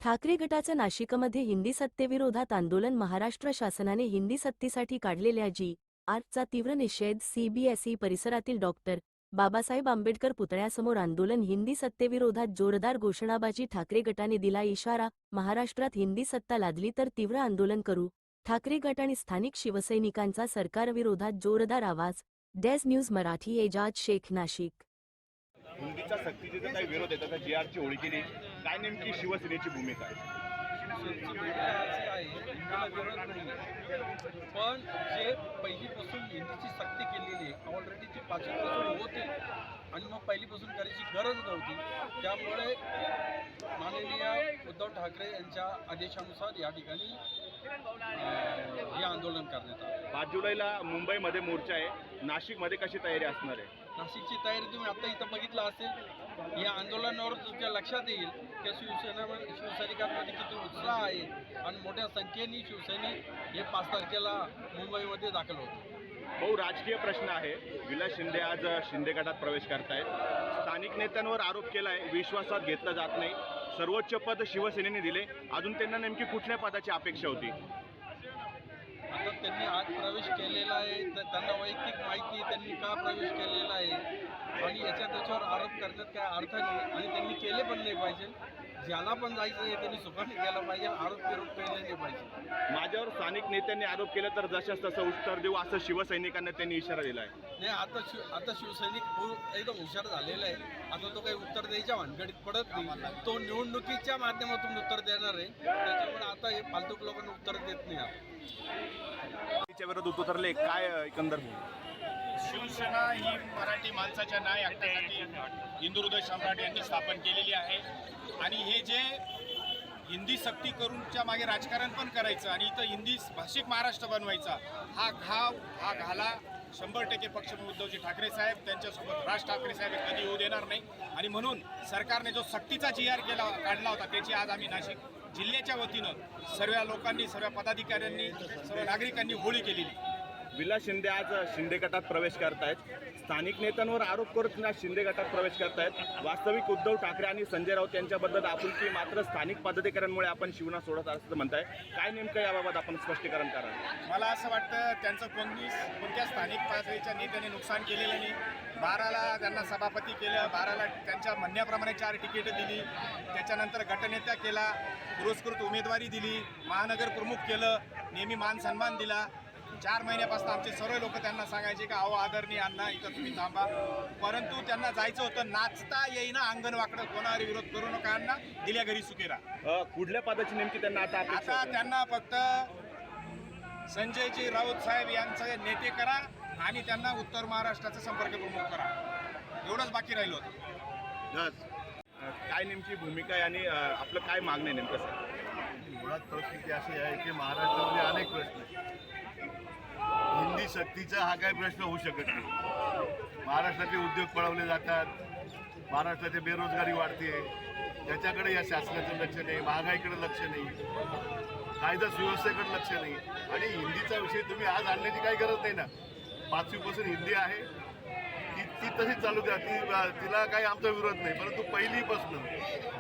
ठाकरे गटाचं नाशिकमध्ये हिंदी सत्तेविरोधात आंदोलन. महाराष्ट्र शासनाने हिंदी सक्तीसाठी काढलेल्या जी.आर.चा तीव्र निषेध. सीबीएसई परिसरातील डॉक्टर बाबासाहेब आंबेडकर पुतळ्यासमोर आंदोलन. हिंदी सत्तेविरोधात जोरदार घोषणाबाजी. ठाकरे गटाने दिला इशारा, महाराष्ट्रात हिंदी सत्ता लादली तर तीव्र आंदोलन करू. ठाकरे गट आणि स्थानिक शिवसैनिकांचा सरकारविरोधात जोरदार आवाज. डेझ न्यूज मराठी. एजाज शेख, नाशिक. हिंदीचा सक्तीचे जे काही विरोध आहे त्याचा जी.आर.ची होळी केली, काय नेमकी शिवसेनेची भूमिका आहे? हिंदीला विरोध नाही, पण जे पहिलीपासून हिंदीची सक्ती केलेली आहे, ऑलरेडी ती पाचवीपासून होती आणि मग पहिलीपासून करायची गरज नव्हती. त्यामुळे माननीय उद्धव ठाकरे यांच्या आदेशानुसार या ठिकाणी हे आंदोलन करण्यात आलं. 5 जुलैला मुंबईमध्ये मोर्चा आहे, नाशिकमध्ये कशी तयारी असणार आहे? नाशिकची तयारी तुम्ही आता इथं बघितलं असेल. या आंदोलनावर तुमच्या लक्षात येईल की शिवसैनिकांमध्ये किती उत्साह आहे आणि मोठ्या संख्येने शिवसैनिक हे 5 तारखेला मुंबईमध्ये दाखल होते. बहु राजकीय प्रश्न आहे. विलास शिंदे आज शिंदे गटात प्रवेश करतायत. स्थानिक नेत्यांवर आरोप केला आहे, विश्वासात घेतलं जात नाही. सर्वोच्च पद शिवसेनेने दिले, अजून त्यांना नेमकी कुठल्या पदाची अपेक्षा होती? आता त्यांनी आज प्रवेश केलेला आहे, तर त्यांना वैयक्तिक माहिती त्यांनी का प्रवेश केलेला आहे आणि त्याच्यावर आरोप करण्यात काय अर्थ नाही आणि त्यांनी केले पण नाही पाहिजे. ज्याला पण जायचं आहे त्यांनी सुखाने गेलं पाहिजे, आरोप केले नाही पाहिजे. माझ्यावर स्थानिक नेत्यांनी आरोप केला तर जशास तसं उत्तर देऊ, असं शिवसैनिकांना त्यांनी इशारा दिला आहे. नाही, आता शिवसैनिक एकदम हुशार झालेला आहे. आता तो काही उत्तर द्यायच्या भानगडीत पडत नाही. तो निवडणुकीच्या माध्यमातून उत्तर देणार आहे. त्याच्यामुळे आता हे फालतूक लोकांना उत्तर देत नाही. तिच्या विरोधात उतरले, काय एकंदर? शिवसेना ही मराठी माणसाच्या न्याय हक्कासाठी हिंदू हृदय सम्राट यांनी स्थापन केलेली आहे आणि हे जे हिंदी सक्ती करूनच्या मागे राजकारण पण करायचं आणि इथं हिंदी भाषिक महाराष्ट्र बनवायचा हा घाला 100% पक्ष उद्धवजी ठाकरे साहेब त्यांच्यासोबत राज ठाकरे साहेब कधी होऊ देणार नाही. आणि म्हणून सरकारने जो सक्तीचा जी.आर. काढला होता त्याची आज आम्ही नाशिक जिल्ह्याच्या वतीनं सर्व लोकांनी, सर्व पदाधिकाऱ्यांनी, सर्व नागरिकांनी होळी केलेली. विलास शिंदे आज शिंदे गटात प्रवेश करतायत. स्थानिक नेत्यांवर आरोप करत शिंदे गटात प्रवेश करतायत. वास्तविक उद्धव ठाकरे आणि संजय राऊत यांच्याबद्दल आपुलकी, मात्र स्थानिक पदाधिकाऱ्यांमुळे आपण शिवना सोडत असं म्हणताय. काय नेमकं याबाबत आपण स्पष्टीकरण करा? मला असं वाटतं त्यांचं कोणत्या स्थानिक पातळीच्या नेत्याने नुकसान केलेलं नाही. 12ला त्यांना सभापती केलं, 12ला त्यांच्या म्हणण्याप्रमाणे 4 तिकीटं दिली, त्याच्यानंतर गटनेता केला, पुरस्कृत उमेदवारी दिली, महानगर प्रमुख केलं, नेहमी मान सन्मान दिला. 4 महिन्यापासून आमचे सर्व लोक त्यांना सांगायचे की अहो आदरणीय अण्णा इथं तुम्ही थांबा, परंतु त्यांना जायचं होतं. नाचता येईना अंगण वाकडं, कोणावर विरोध करू नका अण्णा, दिल्या घरी सुकेरा. कुठल्या पदाची नेमकी त्यांना आता त्यांना फक्त संजयजी राऊत साहेब यांचे नेते करा आणि त्यांना उत्तर महाराष्ट्राचा संपर्क प्रमुख करा, एवढंच बाकी राहिलं होतं. काय नेमकी भूमिका आहे आणि आपलं काय मागणं आहे नेमकं? सर, मुळात परिस्थिती अशी आहे की महाराष्ट्रामध्ये अनेक प्रश्न आहेत. हिंदी सक्तीचा हा काही प्रश्न होऊ शकत नाही. महाराष्ट्राचे उद्योग पळवले जातात, महाराष्ट्राची बेरोजगारी वाढते, त्याच्याकडे या शासनाचं लक्ष नाही, महागाईकडे लक्ष नाही, कायदा सुव्यवस्थेकडे लक्ष नाही. आणि हिंदीचा विषय तुम्ही आज आणण्याची काही गरज नाही ना. 5वीपासून हिंदी आहे, ती तशीच चालू द्या, तिला काही आमचा विरोध नाही. परंतु पहिलीपासून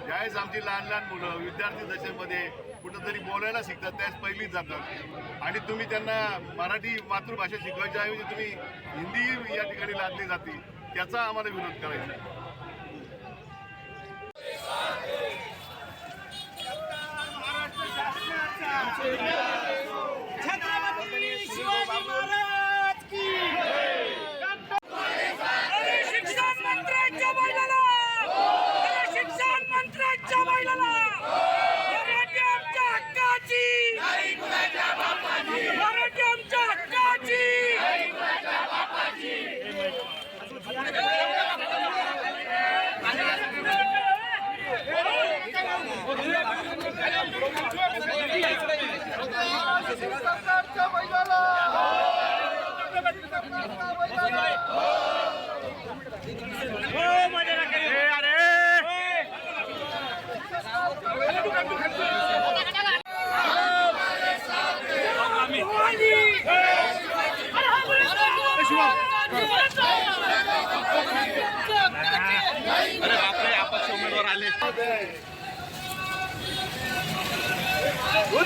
ज्यावेळेस आमची लहान लहान मुलं विद्यार्थी दशेमध्ये कुठंतरी बोलायला शिकतात त्यावेळेस पहिलीच जातात आणि तुम्ही त्यांना मराठी मातृभाषा शिकवायच्या ऐवजी तुम्ही हिंदी या ठिकाणी लादली जाते, त्याचा आम्हाला विरोध करायचा. अरे बापरे, अपक्ष उमेदवार आले.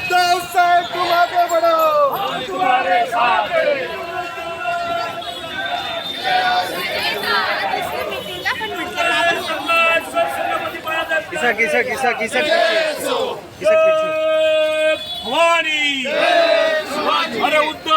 उद्धव साहेब तुम आगे बढ़ो. भवानी अरे उद्धव